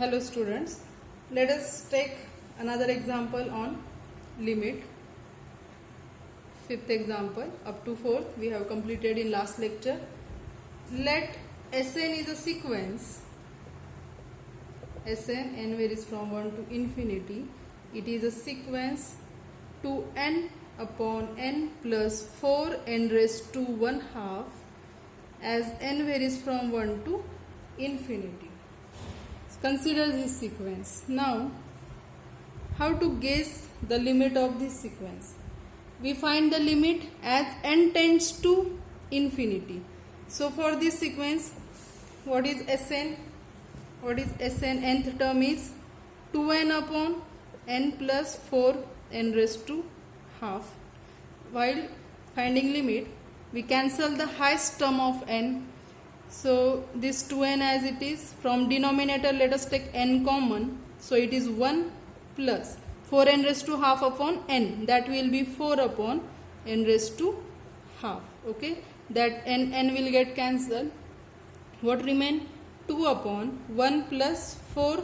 Hello students, let us take another example on limit. Fifth example up to fourth we have completed in last lecture. Let Sn is a sequence. Sn, n varies from 1 to infinity. It is a sequence to n upon n plus 4 n raised to 1 half as n varies from 1 to infinity. Consider this sequence. Now, how to guess the limit of this sequence? We find the limit as n tends to infinity. So, for this sequence, what is Sn? What is Sn? Nth term is 2n upon n plus 4 n raised to half. While finding limit, we cancel the highest term of n. So this 2n as it is, from denominator let us take n common. So it is 1 plus 4n raised to half upon n, that will be 4 upon n raised to half. Okay, that n will get cancelled. What remain? 2 upon 1 plus 4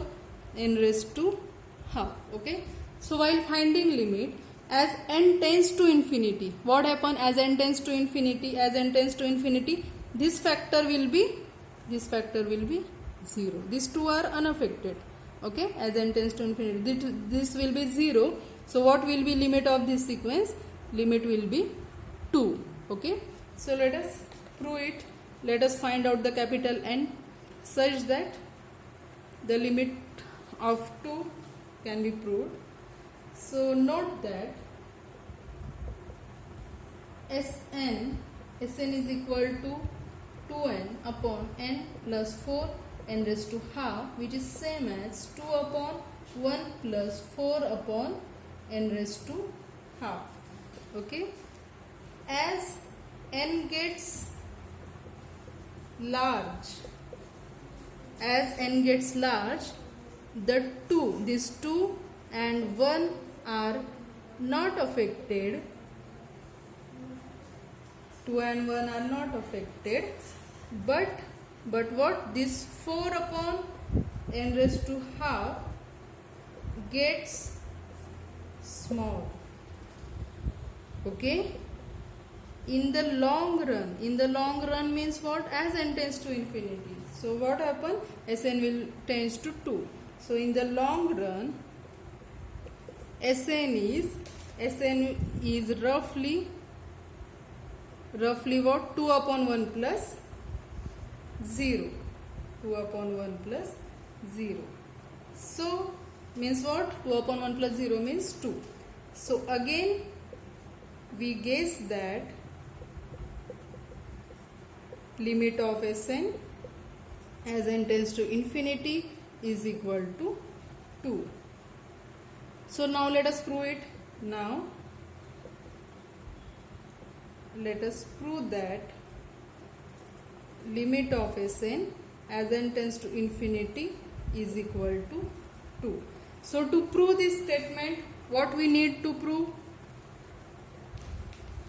n raised to half. Okay, so while finding limit as n tends to infinity, what happen as n tends to infinity? As n tends to infinity, this factor will be 0. These two are unaffected. Okay, as n tends to infinity, this will be 0. So what will be limit of this sequence? Limit will be 2. Okay, so let us prove it. Let us find out the capital N such that the limit of 2 can be proved. So note that Sn is equal to 2n upon n plus 4 n raised to half, which is same as 2 upon 1 plus 4 upon n raised to half. Okay, as n gets large, these 2 and 1 are not affected. 2 and 1 are not affected, but what, this 4 upon n raised to half gets small. Okay, in the long run means what? As n tends to infinity, so what happen? Sn will tends to 2. So in the long run, Sn is roughly what? 2 upon 1 plus 0. 2 upon 1 plus 0. So means what? 2 upon 1 plus 0 means 2. So again we guess that limit of Sn as n tends to infinity is equal to 2. So now let us prove it. Now let us prove that limit of Sn as n tends to infinity is equal to 2. So to prove this statement, what we need to prove?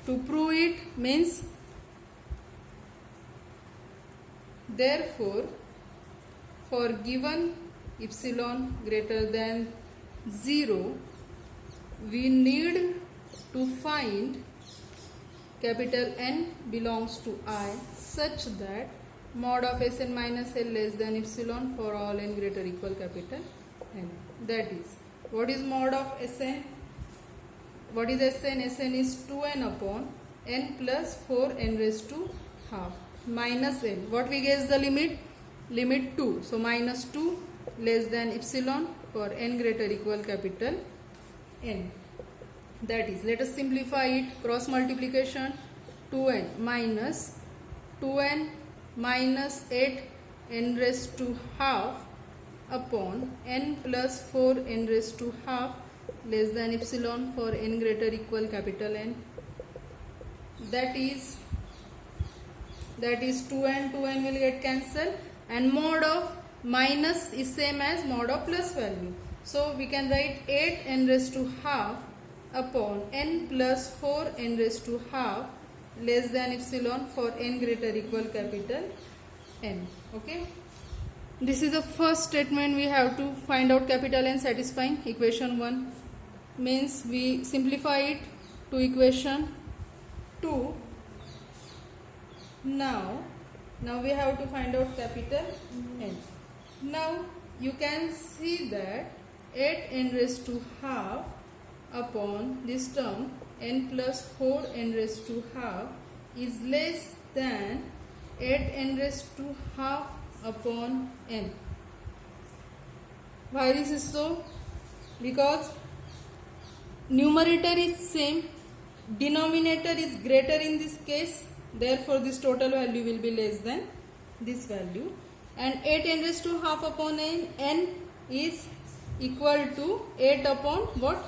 To prove it means, therefore, for given epsilon greater than 0, we need to find capital N belongs to I such that mod of Sn minus L less than epsilon for all n greater equal capital N. That is, what is mod of Sn? What is Sn? Sn is 2n upon n plus 4 n raised to half minus n. What we guess the limit? Limit 2. So minus 2 less than epsilon for n greater equal capital N. That is, let us simplify it. Cross multiplication, 2n minus 2n minus 8 n raised to half upon n plus 4 n raised to half less than epsilon for n greater equal capital N. That is 2n will get cancelled, and mod of minus is same as mod of plus value. So we can write 8 n raised to half upon n plus 4 n raised to half less than epsilon for n greater equal capital N. Okay, This is the first statement. We have to find out capital N satisfying equation 1. Means we simplify it to equation 2. Now we have to find out capital N. Now you can see that 8n raised to half upon this term n plus 4n raised to half is less than 8n raised to half upon n. Why this is so? Because numerator is same, denominator is greater in this case, therefore this total value will be less than this value, and 8n raised to half upon n is equal to 8 upon what?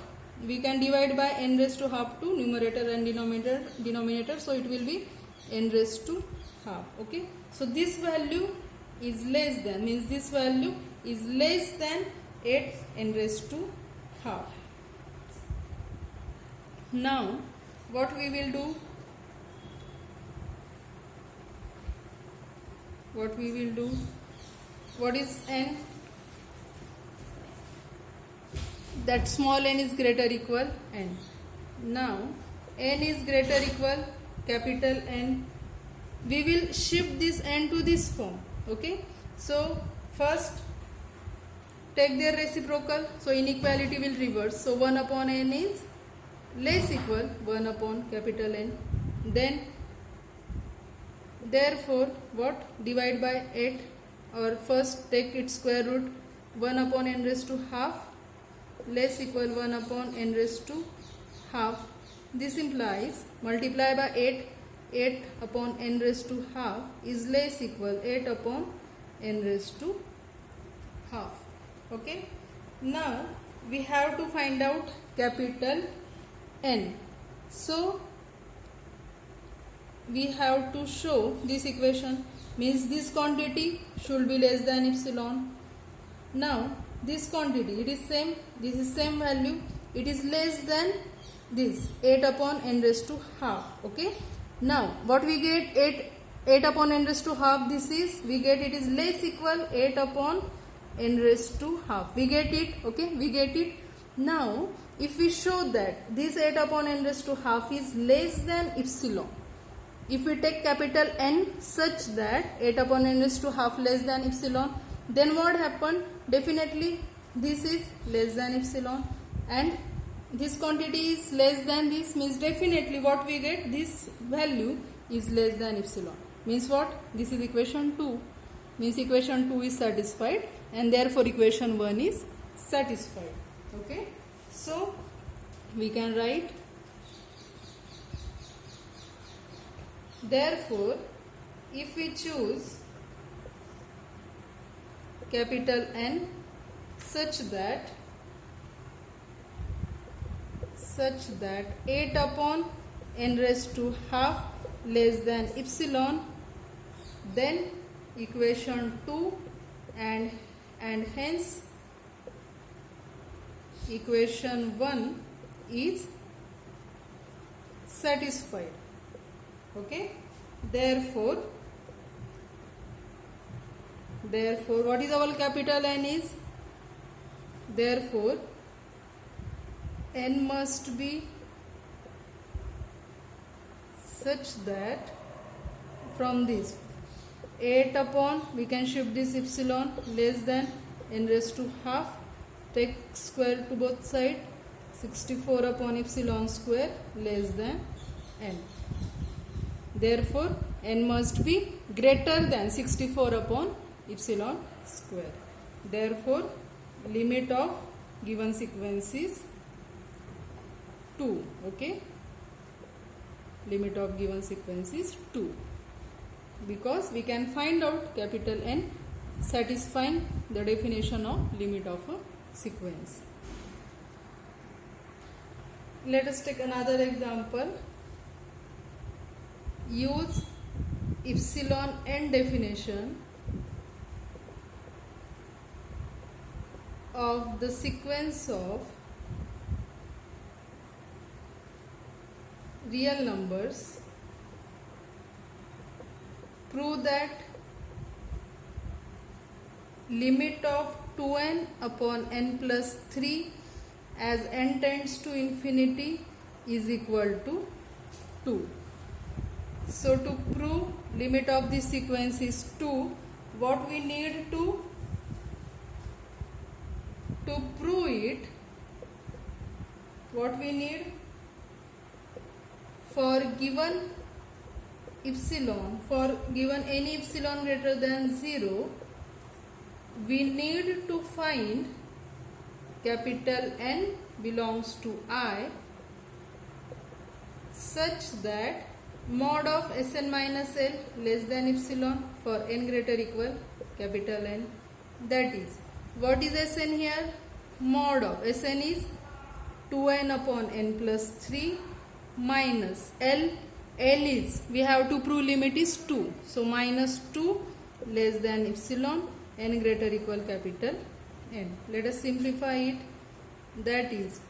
We can divide by n raised to half to numerator and denominator, so it will be n raised to half. Okay, so this value is less than, means this value is less than 8 n raised to half. Now what we will do? What is n? That small n is greater equal n. Now n is greater equal capital N. We will shift this n to this form. Okay, so first take their reciprocal, so inequality will reverse. So 1 upon n is less equal 1 upon capital N. Then therefore what? Divide by 8, or first take its square root. 1 upon n raised to half less equal 1 upon n raised to half. This implies multiply by 8 upon n raised to half is less equal 8 upon n raised to half. Okay, now we have to find out capital N. So we have to show this equation, means this quantity should be less than epsilon. Now this quantity, it is same, this is same value, it is less than this 8 upon n raised to half. Okay, now what we get? 8 upon n raised to half, this is, we get it is less equal 8 upon n raised to half. We get it. Okay, we get it. Now if we show that this 8 upon n raised to half is less than epsilon, if we take capital N such that 8 upon n raised to half less than epsilon, then what happened? Definitely this is less than epsilon, and this quantity is less than this, means definitely what we get? This value is less than epsilon. Means what? This is equation 2. Means equation 2 is satisfied, and therefore equation 1 is satisfied. Okay, so we can write, therefore if we choose capital N such that 8 upon n raised to half less than epsilon, then equation 2 and hence equation 1 is satisfied. Okay, therefore what is our capital N is? Therefore n must be such that from this 8 upon, we can shift this epsilon, less than n raised to half, take square to both sides, 64 upon epsilon square less than n. Therefore n must be greater than 64 upon epsilon square. Therefore limit of given sequence is 2. Okay, limit of given sequence is 2, because we can find out capital N satisfying the definition of limit of a sequence. Let us take another example. Use epsilon n definition of the sequence of real numbers. Prove that limit of 2n upon n plus 3 as n tends to infinity is equal to 2. So to prove limit of this sequence is 2, what we need to prove it, what we need, for given epsilon, for given any epsilon greater than 0, we need to find capital N belongs to I such that mod of Sn minus L less than epsilon for n greater equal capital N. That is, what is Sn here? Mod of Sn is 2n upon n plus 3 minus L. L is, we have to prove limit is 2. So minus 2 less than epsilon n greater equal capital N. Let us simplify it. That is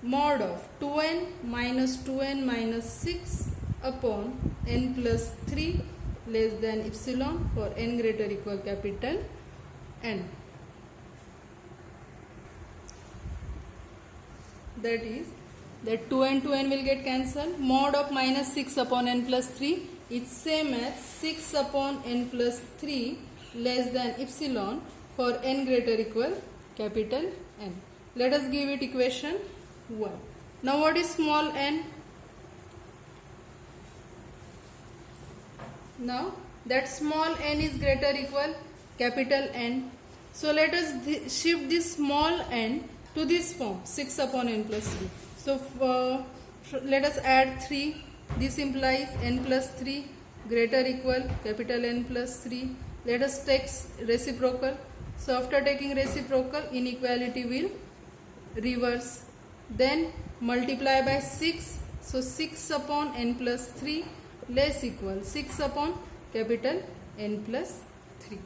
mod of 2n minus 6 upon n plus 3 less than epsilon for n greater equal capital N. That is, that 2 and 2n will get cancelled. Mod of minus 6 upon n plus 3 is same as 6 upon n plus 3 less than epsilon for n greater equal capital N. Let us give it equation 1. Now what is small n? Now that small n is greater equal capital N. So let us shift this small n to this form, 6 upon n plus 3. So let us add 3. This implies n plus 3 greater equal capital N plus 3. Let us take reciprocal. So after taking reciprocal, inequality will reverse. Then multiply by 6. So 6 upon n plus 3 less equal 6 upon capital N plus 3.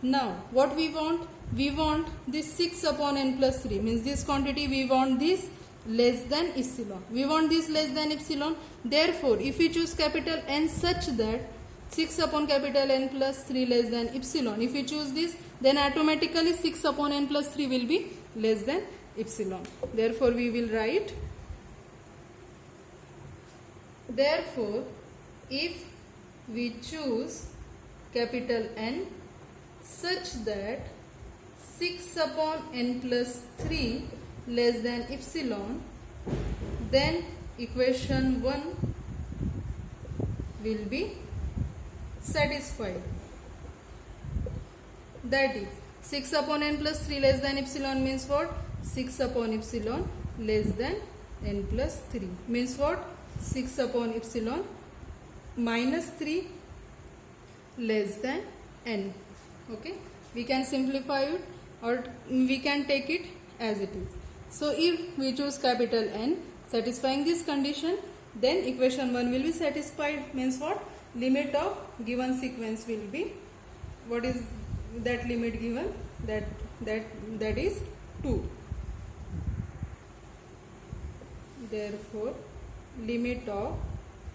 Now what we want? We want this 6 upon n plus 3, means this quantity we want this less than epsilon. We want this less than epsilon. Therefore, if we choose capital N such that 6 upon capital N plus 3 less than epsilon, if we choose this, then automatically 6 upon n plus 3 will be less than epsilon. Therefore, we will write, therefore, if we choose capital N such that 6 upon n plus 3 less than epsilon, then equation 1 will be satisfied. That is, 6 upon n plus 3 less than epsilon means what? 6 upon epsilon less than n plus 3 means what? 6 upon epsilon minus 3 less than n. Okay, we can simplify it or we can take it as it is. So if we choose capital N satisfying this condition, then equation 1 will be satisfied. Means what? Limit of given sequence will be, what is that limit given? That is 2. Therefore, limit of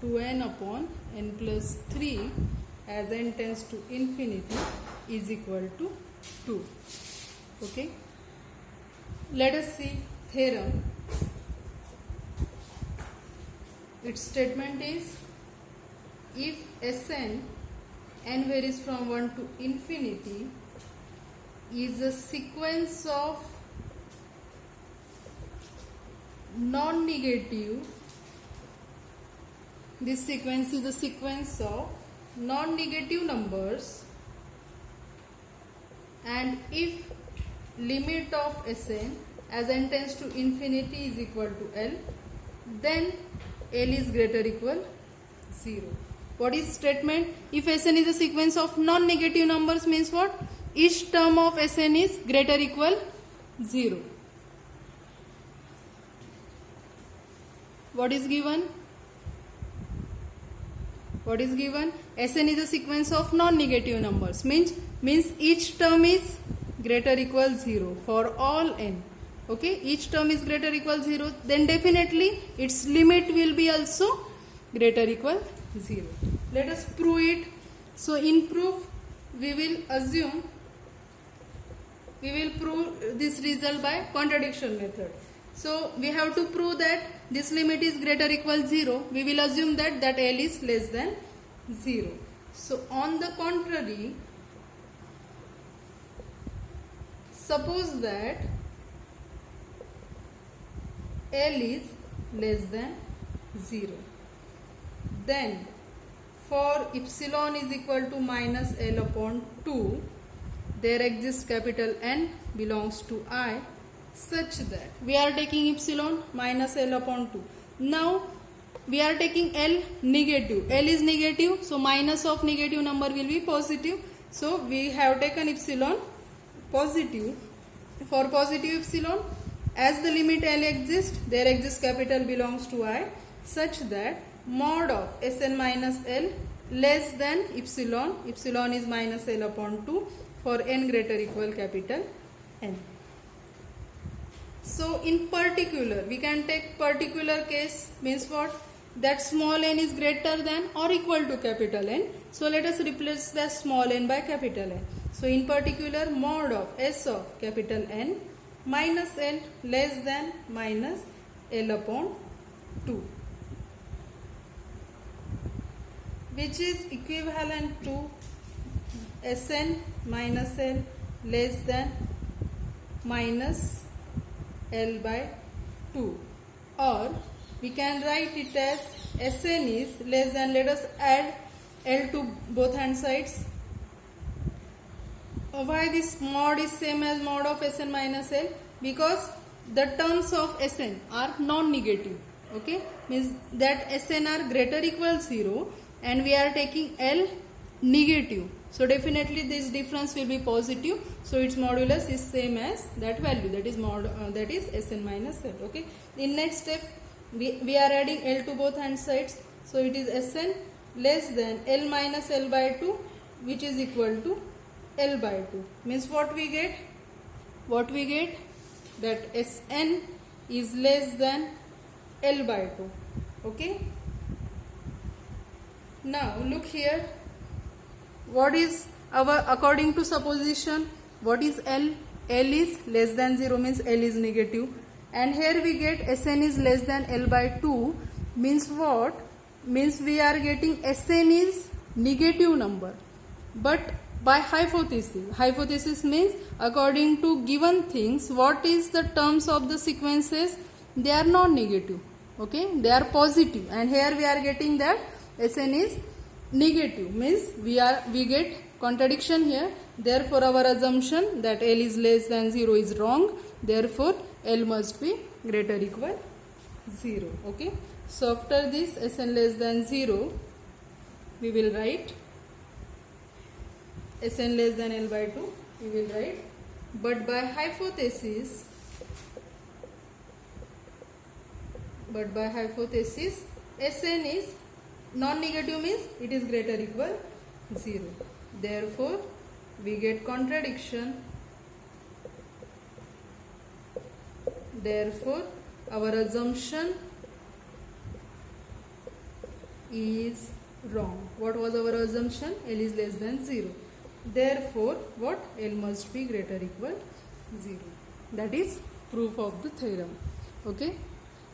2n upon n plus 3 as n tends to infinity is equal to 2. Okay. Let us see theorem. Its statement is, if Sn, n varies from 1 to infinity, is a sequence of non-negative, this sequence is a sequence of non-negative numbers, and if limit of Sn as n tends to infinity is equal to L, then L is greater equal 0. What is statement? If Sn is a sequence of non-negative numbers means what? Each term of Sn is greater equal 0. What is given? What is given? Sn is a sequence of non-negative numbers, means each term is greater equal 0 for all n. Okay, each term is greater equal 0, then definitely its limit will be also greater equal 0. Let us prove it. So in proof we will assume we will prove this result by contradiction method. So we have to prove that this limit is greater or equal 0. We will assume that L is less than 0. So on the contrary, suppose that L is less than 0. Then for epsilon is equal to minus L upon 2, there exists capital N belongs to I, such that we are taking epsilon minus L upon 2. Now we are taking L negative. L is negative, so minus of negative number will be positive. So we have taken epsilon positive. For positive epsilon, as the limit L exists, there exists capital belongs to I, such that mod of Sn minus L less than epsilon. Epsilon is minus L upon 2 for n greater equal capital N. So in particular, we can take particular case, means what? That small n is greater than or equal to capital N. So let us replace the small n by capital N. So in particular, mod of S of capital N minus L less than minus L upon 2, which is equivalent to Sn minus L less than minus L by 2, or we can write it as Sn is less than, let us add L to both hand sides. Why this mod is same as mod of Sn minus L? Because the terms of Sn are non-negative. Okay, means that Sn are greater equal 0 and we are taking L negative. So definitely this difference will be positive. So its modulus is same as that value, that is that is Sn minus L. Okay. In next step, we are adding L to both hand sides. So it is Sn less than L minus L by 2, which is equal to L by 2. Means what we get? What we get? That Sn is less than L by 2. Okay. Now look here. What is our, according to supposition, what is L? L is less than 0, means L is negative. And here we get Sn is less than L by 2, means what? Means we are getting Sn is negative number. But by hypothesis, hypothesis means according to given things, what is the terms of the sequences? They are non-negative. Okay, they are positive. And here we are getting that Sn is negative, means we get contradiction here. Therefore our assumption that L is less than 0 is wrong. Therefore L must be greater equal 0. Okay, so after this Sn less than 0, we will write Sn less than L by 2, we will write, but by hypothesis Sn is non-negative, means it is greater equal 0. Therefore we get contradiction. Therefore our assumption is wrong. What was our assumption? L is less than 0. Therefore what? L must be greater equal 0. That is proof of the theorem. Okay.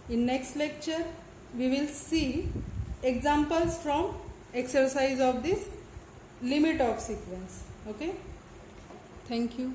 In next lecture we will see examples from exercise of this limit of sequence. Okay. Thank you.